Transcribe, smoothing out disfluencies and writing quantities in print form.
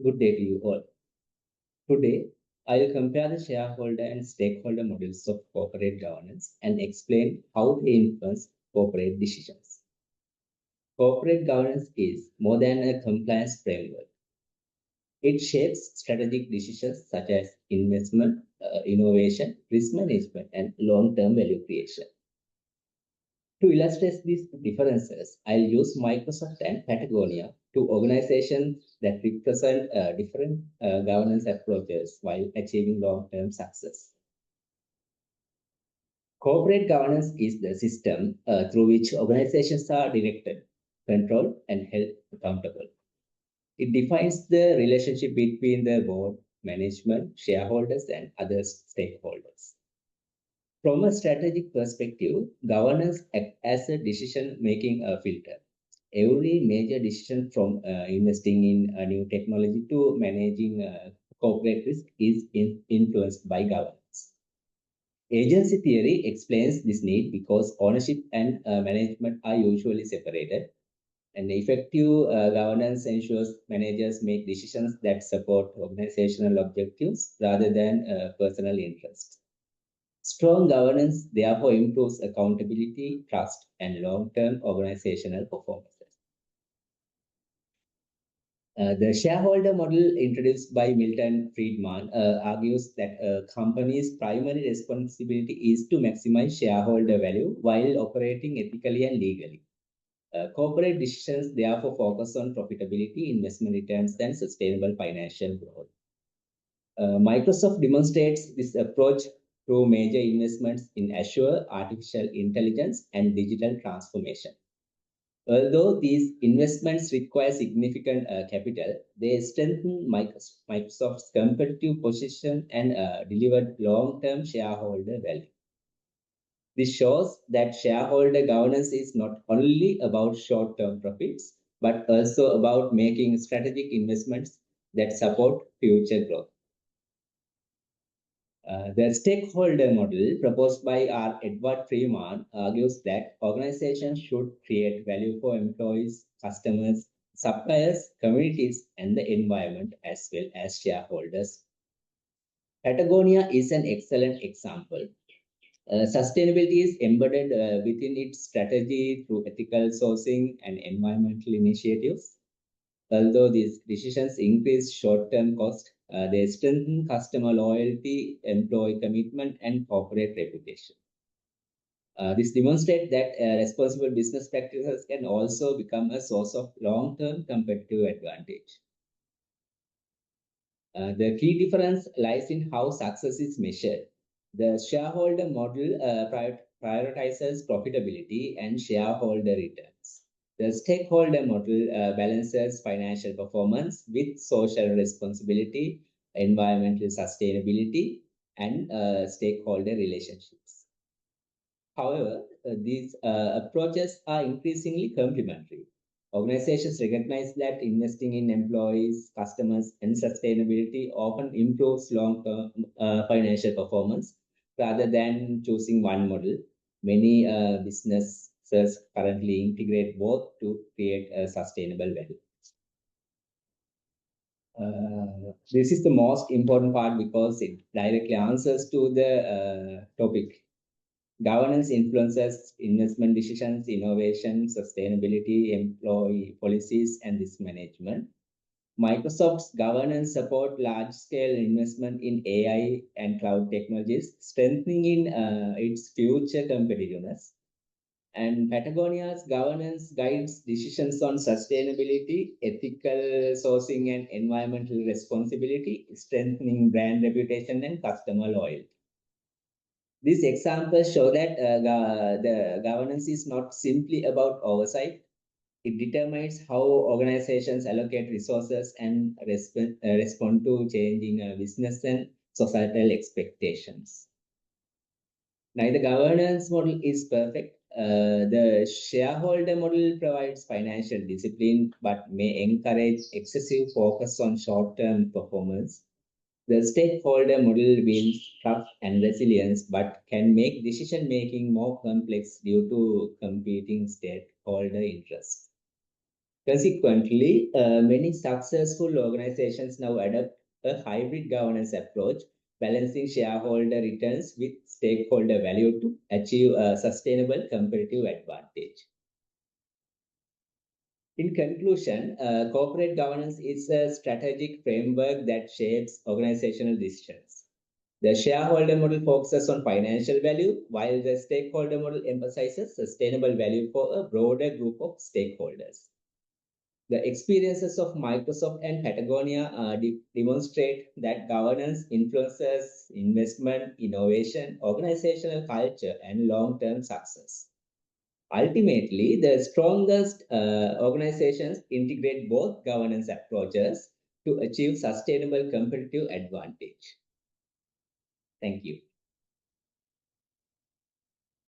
Good day to you all. Today, I will compare the shareholder and stakeholder models of corporate governance and explain how they influence corporate decisions. Corporate governance is more than a compliance framework. It shapes strategic decisions such as investment, innovation, risk management, and long-term value creation. To illustrate these differences, I'll use Microsoft and Patagonia, two organizations that represent different governance approaches while achieving long-term success. Corporate governance is the system through which organizations are directed, controlled, and held accountable. It defines the relationship between the board, management, shareholders, and other stakeholders. From a strategic perspective, governance acts as a decision-making filter. Every major decision from investing in a new technology to managing corporate risk is influenced by governance. Agency theory explains this need because ownership and management are usually separated, and effective governance ensures managers make decisions that support organizational objectives rather than personal interests. Strong governance therefore improves accountability, trust, and long-term organizational performance. The shareholder model introduced by Milton Friedman argues that a company's primary responsibility is to maximize shareholder value while operating ethically and legally. Corporate decisions therefore focus on profitability, investment returns, and sustainable financial growth. Microsoft demonstrates this approach through major investments in Azure, artificial intelligence, and digital transformation. Although these investments require significant capital, they strengthen Microsoft's competitive position and delivered long-term shareholder value. This shows that shareholder governance is not only about short-term profits, but also about making strategic investments that support future growth. The stakeholder model proposed by R. Edward Freeman argues that organizations should create value for employees, customers, suppliers, communities, and the environment as well as shareholders. Patagonia is an excellent example. Sustainability is embedded within its strategy through ethical sourcing and environmental initiatives. Although these decisions increase short-term cost, they strengthen customer loyalty, employee commitment, and corporate reputation. This demonstrates that responsible business practices can also become a source of long-term competitive advantage. The key difference lies in how success is measured. The shareholder model prioritizes profitability and shareholder returns. The stakeholder model balances financial performance with social responsibility, environmental sustainability, and stakeholder relationships. However, these approaches are increasingly complementary. Organizations recognize that investing in employees, customers, and sustainability often improves long-term financial performance rather than choosing one model. Many businesses currently integrate both to create a sustainable value. This is the most important part because it directly answers to the topic. Governance influences investment decisions, innovation, sustainability, employee policies, and risk management. Microsoft's governance support large-scale investment in AI and cloud technologies, strengthening in its future competitiveness. And Patagonia's governance guides decisions on sustainability, ethical sourcing, and environmental responsibility, strengthening brand reputation and customer loyalty. These examples show that the governance is not simply about oversight. It determines how organizations allocate resources and respond to changing business and societal expectations. Neither governance model is perfect. The shareholder model provides financial discipline but may encourage excessive focus on short-term performance. The stakeholder model builds trust and resilience, but can make decision making more complex due to competing stakeholder interests. Consequently, many successful organizations now adopt a hybrid governance approach, balancing shareholder returns with stakeholder value to achieve a sustainable competitive advantage. In conclusion, corporate governance is a strategic framework that shapes organizational decisions. The shareholder model focuses on financial value, while the stakeholder model emphasizes sustainable value for a broader group of stakeholders. The experiences of Microsoft and Patagonia demonstrate that governance influences investment, innovation, organizational culture, and long term success. Ultimately, the strongest organizations integrate both governance approaches to achieve sustainable competitive advantage. Thank you.